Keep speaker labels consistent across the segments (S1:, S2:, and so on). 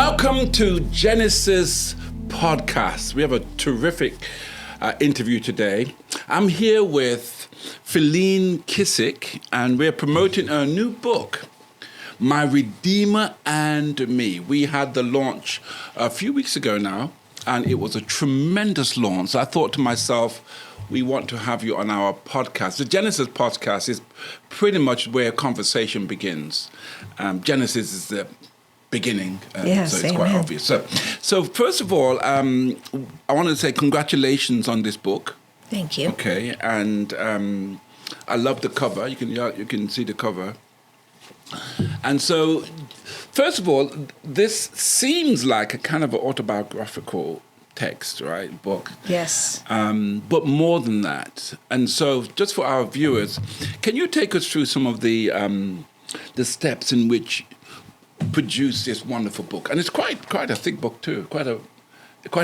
S1: Welcome to Genesis Podcast. We have a terrific interview today. I'm here with Faline Kissick, and we're promoting a new book, My Redeemer and Me. We had the launch a few weeks ago now, and it was a tremendous launch. I thought to myself, we want to have you on our podcast. The Genesis podcast is pretty much where conversation begins. Genesis is the beginning, so it's quite obvious. So first of all, I want to say congratulations on this book.
S2: Thank you.
S1: Okay, and I love the cover. You can see the cover. And so, first of all, this seems like a kind of an autobiographical text, right? Book.
S2: Yes.
S1: But more than that. And so, just for our viewers, can you take us through some of the steps in which produce this wonderful book? And it's quite a thick book too. Quite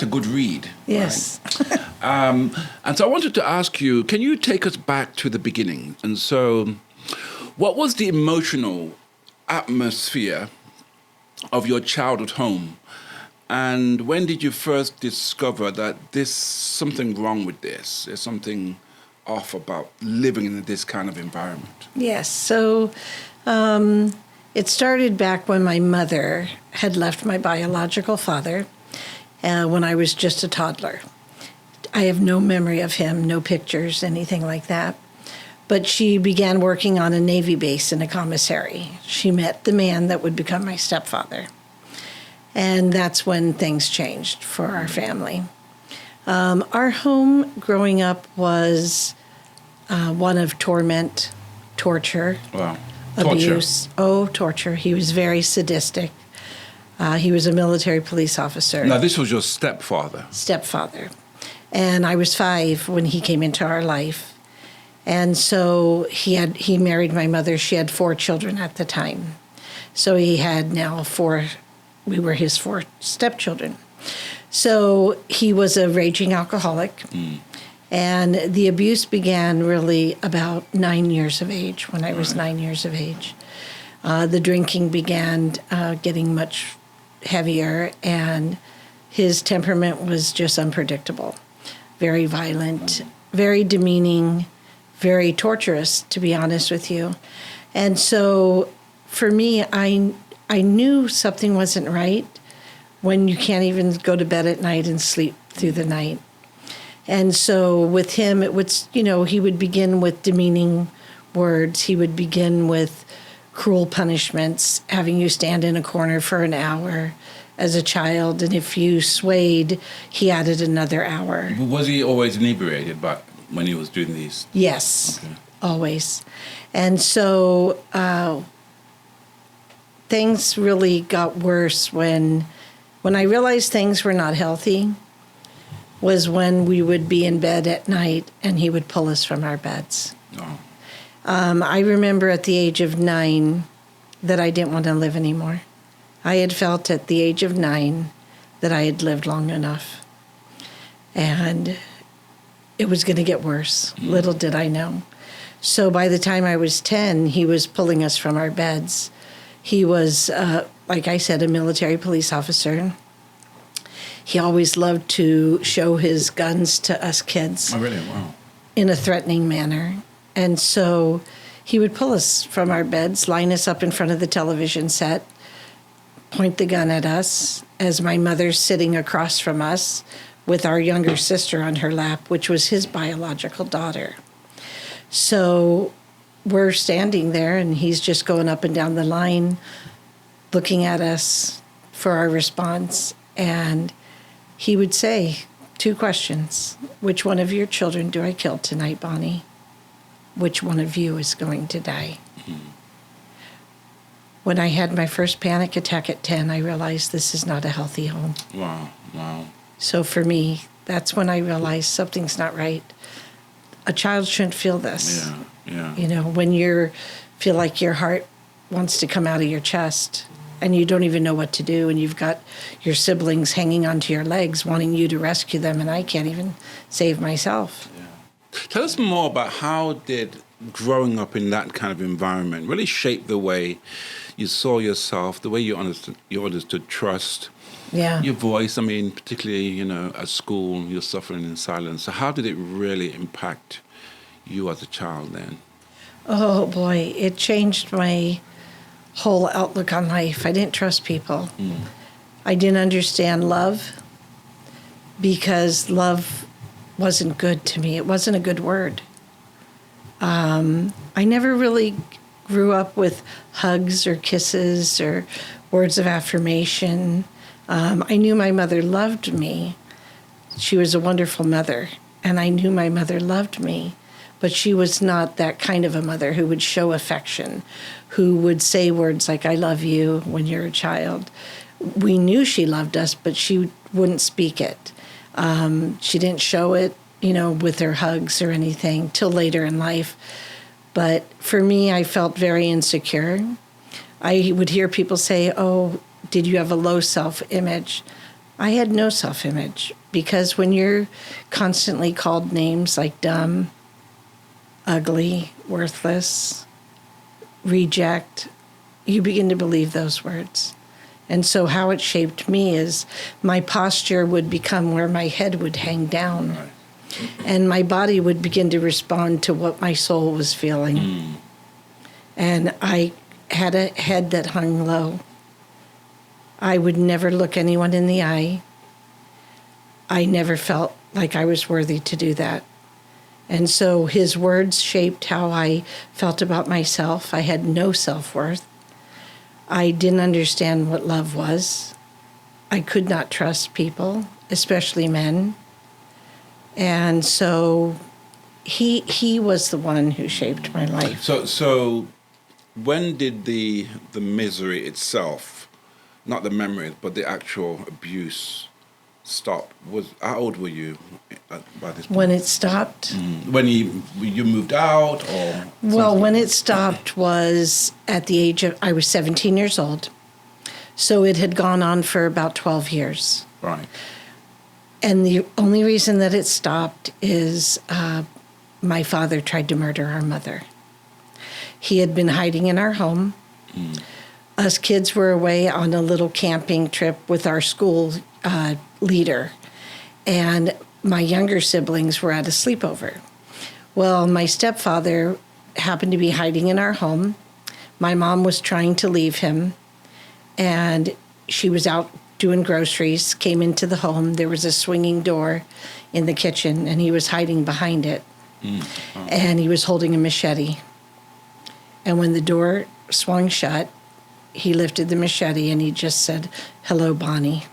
S1: a good read.
S2: Yes.
S1: Right? And so I wanted to ask you, can you take us back to the beginning? And so, what was the emotional atmosphere of your childhood home? And when did you first discover that there's something wrong with this? There's something off about living in this kind of environment?
S2: Yes. So it started back when my mother had left my biological father when I was just a toddler. I have no memory of him, no pictures, anything like that. But she began working on a Navy base in a commissary. She met the man that would become my stepfather. And that's when things changed for our family. Our home growing up was one of torment, torture, abuse. Torture. He was very sadistic. He was a military police officer.
S1: Now, this was your stepfather?
S2: Stepfather. And I was 5 when he came into our life. And so he married my mother. She had 4 children at the time. So he had now 4, we were his 4 stepchildren. So he was a raging alcoholic. And the abuse began really about 9 years of age, when I was 9 years of age. The drinking began getting much heavier, and his temperament was just unpredictable. Very violent, very demeaning, very torturous, to be honest with you. And so for me, I knew something wasn't right when you can't even go to bed at night and sleep through the night. And so with him, it was, he would begin with demeaning words. He would begin with cruel punishments, having you stand in a corner for an hour as a child. And if you swayed, he added another hour.
S1: Was he always inebriated when he was doing these?
S2: Yes, okay. Always. And so things really got worse when I realized things were not healthy, was when we would be in bed at night and he would pull us from our beds. Oh. I remember at the age of 9 that I didn't want to live anymore. I had felt at the age of 9 that I had lived long enough. And it was going to get worse. Little did I know. So by the time I was 10, he was pulling us from our beds. He was, like I said, a military police officer. He always loved to show his guns to us kids.
S1: Oh, really? Wow.
S2: In a threatening manner. And so he would pull us from our beds, line us up in front of the television set, point the gun at us, as my mother's sitting across from us with our younger sister on her lap, which was his biological daughter. So we're standing there, and he's just going up and down the line, looking at us for our response. And he would say 2 questions. Which one of your children do I kill tonight, Bonnie? Which one of you is going to die? When I had my first panic attack at 10, I realized this is not a healthy home.
S1: Wow.
S2: So for me, that's when I realized something's not right. A child shouldn't feel this.
S1: Yeah.
S2: When you feel like your heart wants to come out of your chest and you don't even know what to do, and you've got your siblings hanging onto your legs wanting you to rescue them, and I can't even save myself.
S1: Yeah. Tell us more about how did growing up in that kind of environment really shape the way you saw yourself, the way you understood trust,
S2: Yeah.
S1: your voice. I mean, particularly, at school, you're suffering in silence. So how did it really impact you as a child then?
S2: Oh boy, it changed my whole outlook on life. I didn't trust people. I didn't understand love because love wasn't good to me. It wasn't a good word. I never really grew up with hugs or kisses or words of affirmation. I knew my mother loved me. She was a wonderful mother, and I knew my mother loved me. But she was not that kind of a mother who would show affection, who would say words like, I love you, when you're a child. We knew she loved us, but she wouldn't speak it. She didn't show it, with her hugs or anything till later in life. But for me, I felt very insecure. I would hear people say, oh, did you have a low self-image? I had no self-image because when you're constantly called names like dumb, ugly, worthless, reject, you begin to believe those words. And so how it shaped me is my posture would become where my head would hang down.
S1: Right.
S2: And my body would begin to respond to what my soul was feeling. And I had a head that hung low. I would never look anyone in the eye. I never felt like I was worthy to do that. And so his words shaped how I felt about myself. I had no self-worth. I didn't understand what love was. I could not trust people, especially men. And so he was the one who shaped my life.
S1: So when did the misery itself, not the memory, but the actual abuse stop? How old were you by this point?
S2: When it stopped?
S1: When you moved out, or?
S2: Well, when it stopped was at the age of, I was 17 years old. So it had gone on for about 12 years.
S1: Right.
S2: And the only reason that it stopped is my father tried to murder our mother. He had been hiding in our home. Us kids were away on a little camping trip with our school leader. And my younger siblings were at a sleepover. Well, my stepfather happened to be hiding in our home. My mom was trying to leave him. And she was out doing groceries, came into the home. There was a swinging door in the kitchen, and he was hiding behind it. And he was holding a machete. And when the door swung shut, he lifted the machete and he just said, "Hello, Bonnie."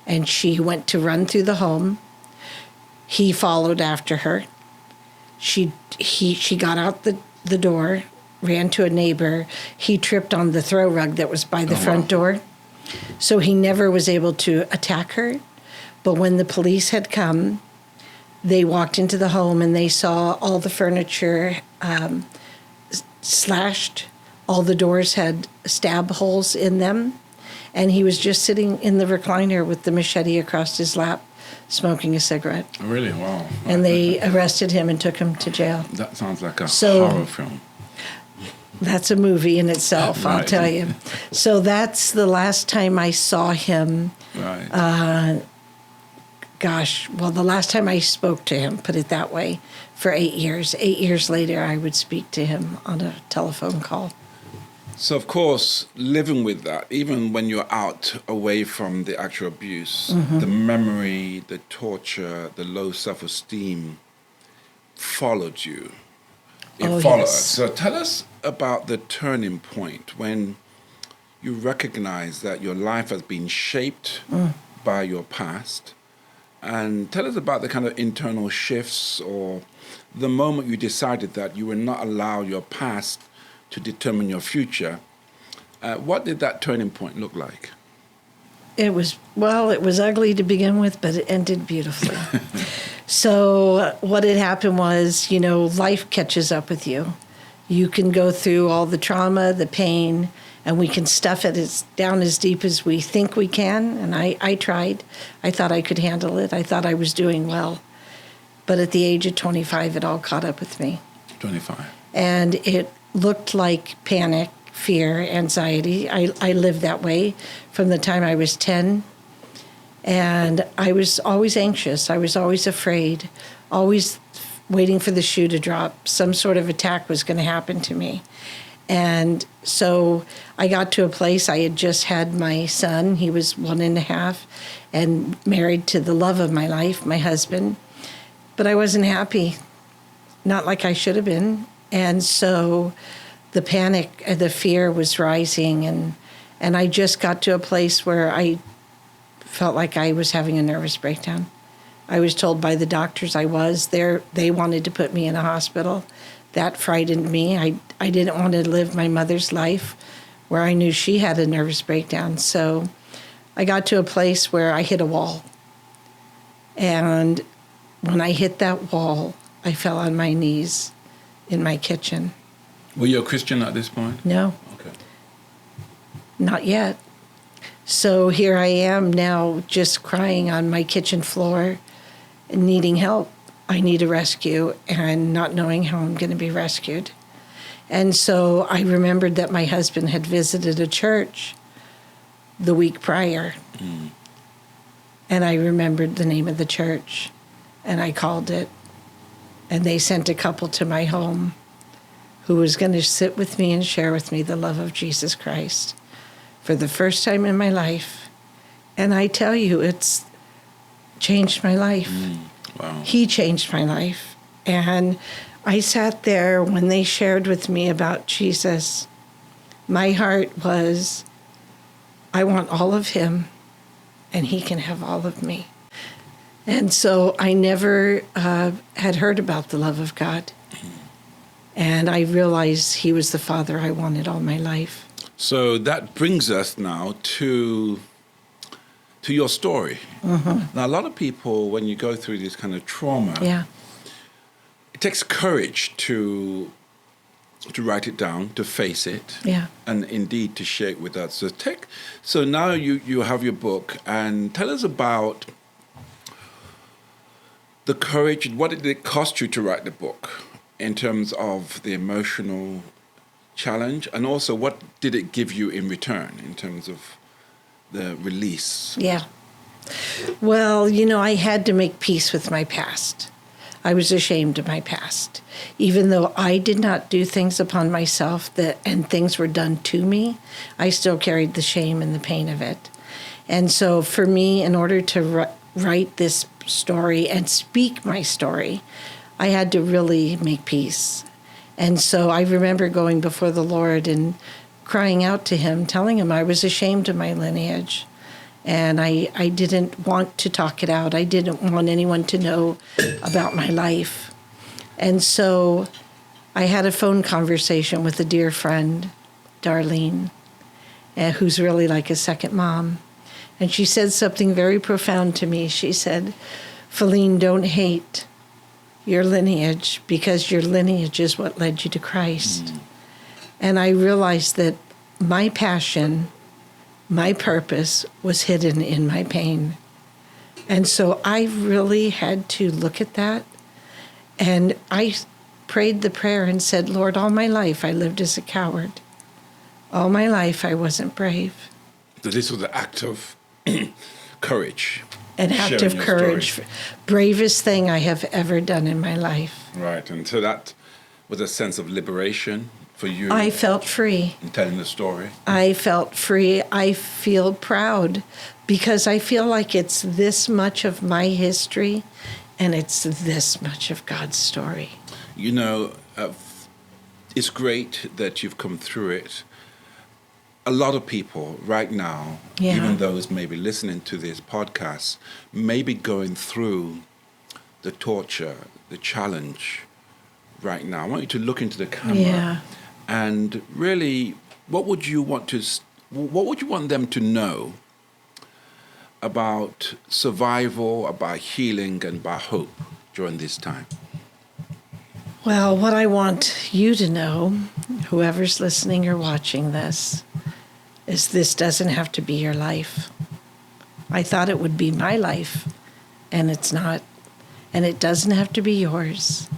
S2: And she went to run through the home. He followed after her. She got out the door, ran to a neighbor. He tripped on the throw rug that was by the front door. So he never was able to attack her. But when the police had come, they walked into the home and they saw all the furniture slashed. All the doors had stab holes in them. And he was just sitting in the recliner with the machete across his lap, smoking a cigarette.
S1: Really? Wow.
S2: And they arrested him and took him to jail.
S1: That sounds like a horror film.
S2: That's a movie in itself, I'll tell you. So that's the last time I saw him.
S1: Right.
S2: The last time I spoke to him, put it that way, for 8 years. 8 years later, I would speak to him on a telephone call.
S1: So, of course, living with that, even when you're out away from the actual abuse, the memory, the torture, the low self-esteem followed you. It followed.
S2: Yes.
S1: So tell us about the turning point when you recognize that your life has been shaped by your past. And tell us about the kind of internal shifts or the moment you decided that you would not allow your past to determine your future. What did that turning point look like?
S2: It was ugly to begin with, but it ended beautifully. So what had happened was, life catches up with you. You can go through all the trauma, the pain, and we can stuff it down as deep as we think we can. And I tried. I thought I could handle it. I thought I was doing well. But at the age of 25, it all caught up with me.
S1: 25.
S2: And it looked like panic. fear, anxiety. I lived that way from the time I was 10. And I was always anxious. I was always afraid, always waiting for the shoe to drop. Some sort of attack was going to happen to me. And so I got to a place, I had just had my son. He was 1.5 and married to the love of my life, my husband. But I wasn't happy, not like I should have been. And so the panic, the fear was rising. And I just got to a place where I felt like I was having a nervous breakdown. I was told by the doctors I was there. They wanted to put me in a hospital. That frightened me. I didn't want to live my mother's life where I knew she had a nervous breakdown. So I got to a place where I hit a wall. And when I hit that wall, I fell on my knees in my kitchen.
S1: Were you a Christian at this point?
S2: No.
S1: Okay.
S2: Not yet. So here I am now just crying on my kitchen floor and needing help. I need a rescue and not knowing how I'm going to be rescued. And so I remembered that my husband had visited a church the week prior. Mm. And I remembered the name of the church, and I called it. And they sent a couple to my home who was going to sit with me and share with me the love of Jesus Christ for the first time in my life. And I tell you, it's changed my life.
S1: Wow.
S2: He changed my life. And I sat there when they shared with me about Jesus. My heart was, I want all of him, and he can have all of me. And so I never had heard about the love of God. And I realized he was the father I wanted all my life.
S1: So that brings us now to your story. Mm-hmm. Now, a lot of people, when you go through this kind of trauma, it takes courage to write it down, to face it, and indeed to share it with us. So now you have your book, and tell us about the courage. What did it cost you to write the book in terms of the emotional challenge, and also what did it give you in return in terms of the release?
S2: Yeah. Well, I had to make peace with my past. I was ashamed of my past. Even though I did not do things upon myself and things were done to me, I still carried the shame and the pain of it. And so for me, in order to write this story and speak my story, I had to really make peace. And so I remember going before the Lord and crying out to him, telling him I was ashamed of my lineage. And I didn't want to talk it out. I didn't want anyone to know about my life. And so I had a phone conversation with a dear friend, Darlene, who's really like a second mom. And she said something very profound to me. She said, Faline, don't hate your lineage, because your lineage is what led you to Christ. Mm. And I realized that my passion, my purpose was hidden in my pain. And so I really had to look at that. And I prayed the prayer and said, Lord, all my life I lived as a coward. All my life I wasn't brave.
S1: So this was an act of courage.
S2: An act of courage. Bravest thing I have ever done in my life.
S1: Right. And so that was a sense of liberation for you.
S2: I felt free.
S1: In telling the story.
S2: I felt free. I feel proud because I feel like it's this much of my history and it's this much of God's story.
S1: It's great that you've come through it. A lot of people right now, even those maybe listening to this podcast, may be going through the torture, the challenge right now. I want you to look into the camera and really, what would you want them to know about survival, about healing, and about hope during this time?
S2: Well, what I want you to know, whoever's listening or watching this doesn't have to be your life. I thought it would be my life, and it's not. And it doesn't have to be yours.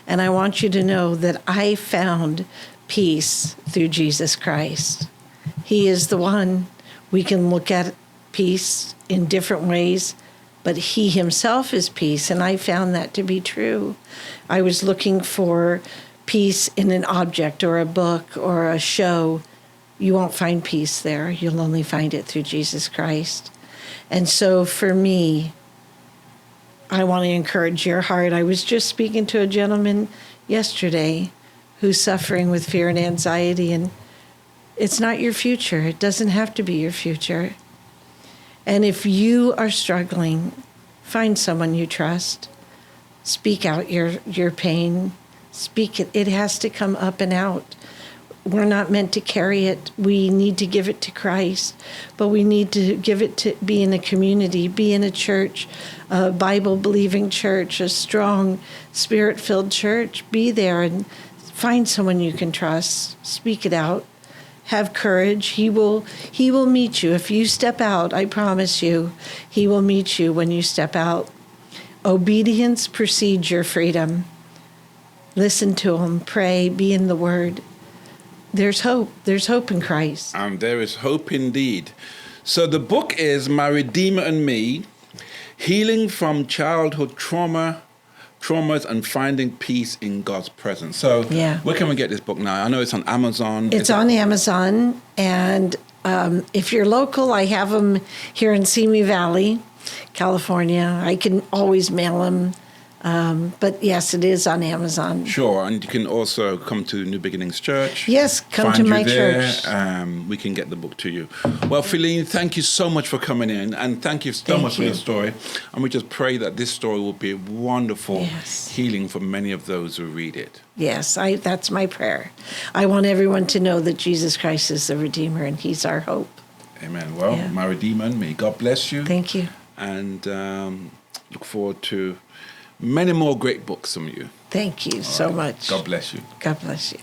S2: And I want you to know that I found peace through Jesus Christ. He is the one. We can look at peace in different ways, but he himself is peace, and I found that to be true. I was looking for peace in an object or a book or a show. You won't find peace there. You'll only find it through Jesus Christ. And so for me, I want to encourage your heart. I was just speaking to a gentleman yesterday who's suffering with fear and anxiety, and it's not your future. It doesn't have to be your future. And if you are struggling, find someone you trust. Speak out your pain. Speak it. It has to come up and out. We're not meant to carry it. We need to give it to Christ, but we need to give it to be in a community, be in a church, a Bible-believing church, a strong, Spirit-filled church. Be there and find someone you can trust. Speak it out. Have courage. He will meet you. If you step out, I promise you, he will meet you when you step out. Obedience precedes your freedom. Listen to him, pray, be in the Word. There's hope. There's hope in Christ.
S1: And there is hope indeed. So the book is My Redeemer and Me, Healing from Childhood Traumas and Finding Peace in God's Presence. So where can we get this book now? I know it's on Amazon.
S2: It's on Amazon. And if you're local, I have them here in Simi Valley, California. I can always mail them. But yes, it is on Amazon.
S1: Sure, and you can also come to New Beginnings Church.
S2: Yes, come to my church.
S1: We can get the book to you. Well, Faline, thank you so much for coming in, and thank you so much for your story. And we just pray that this story will be a wonderful healing for many of those who read it.
S2: Yes, that's my prayer. I want everyone to know that Jesus Christ is the Redeemer, and he's our hope.
S1: Amen. Well, My Redeemer and Me. God bless you.
S2: Thank you.
S1: And look forward to many more great books from you.
S2: Thank you so much.
S1: God bless you.
S2: God bless you.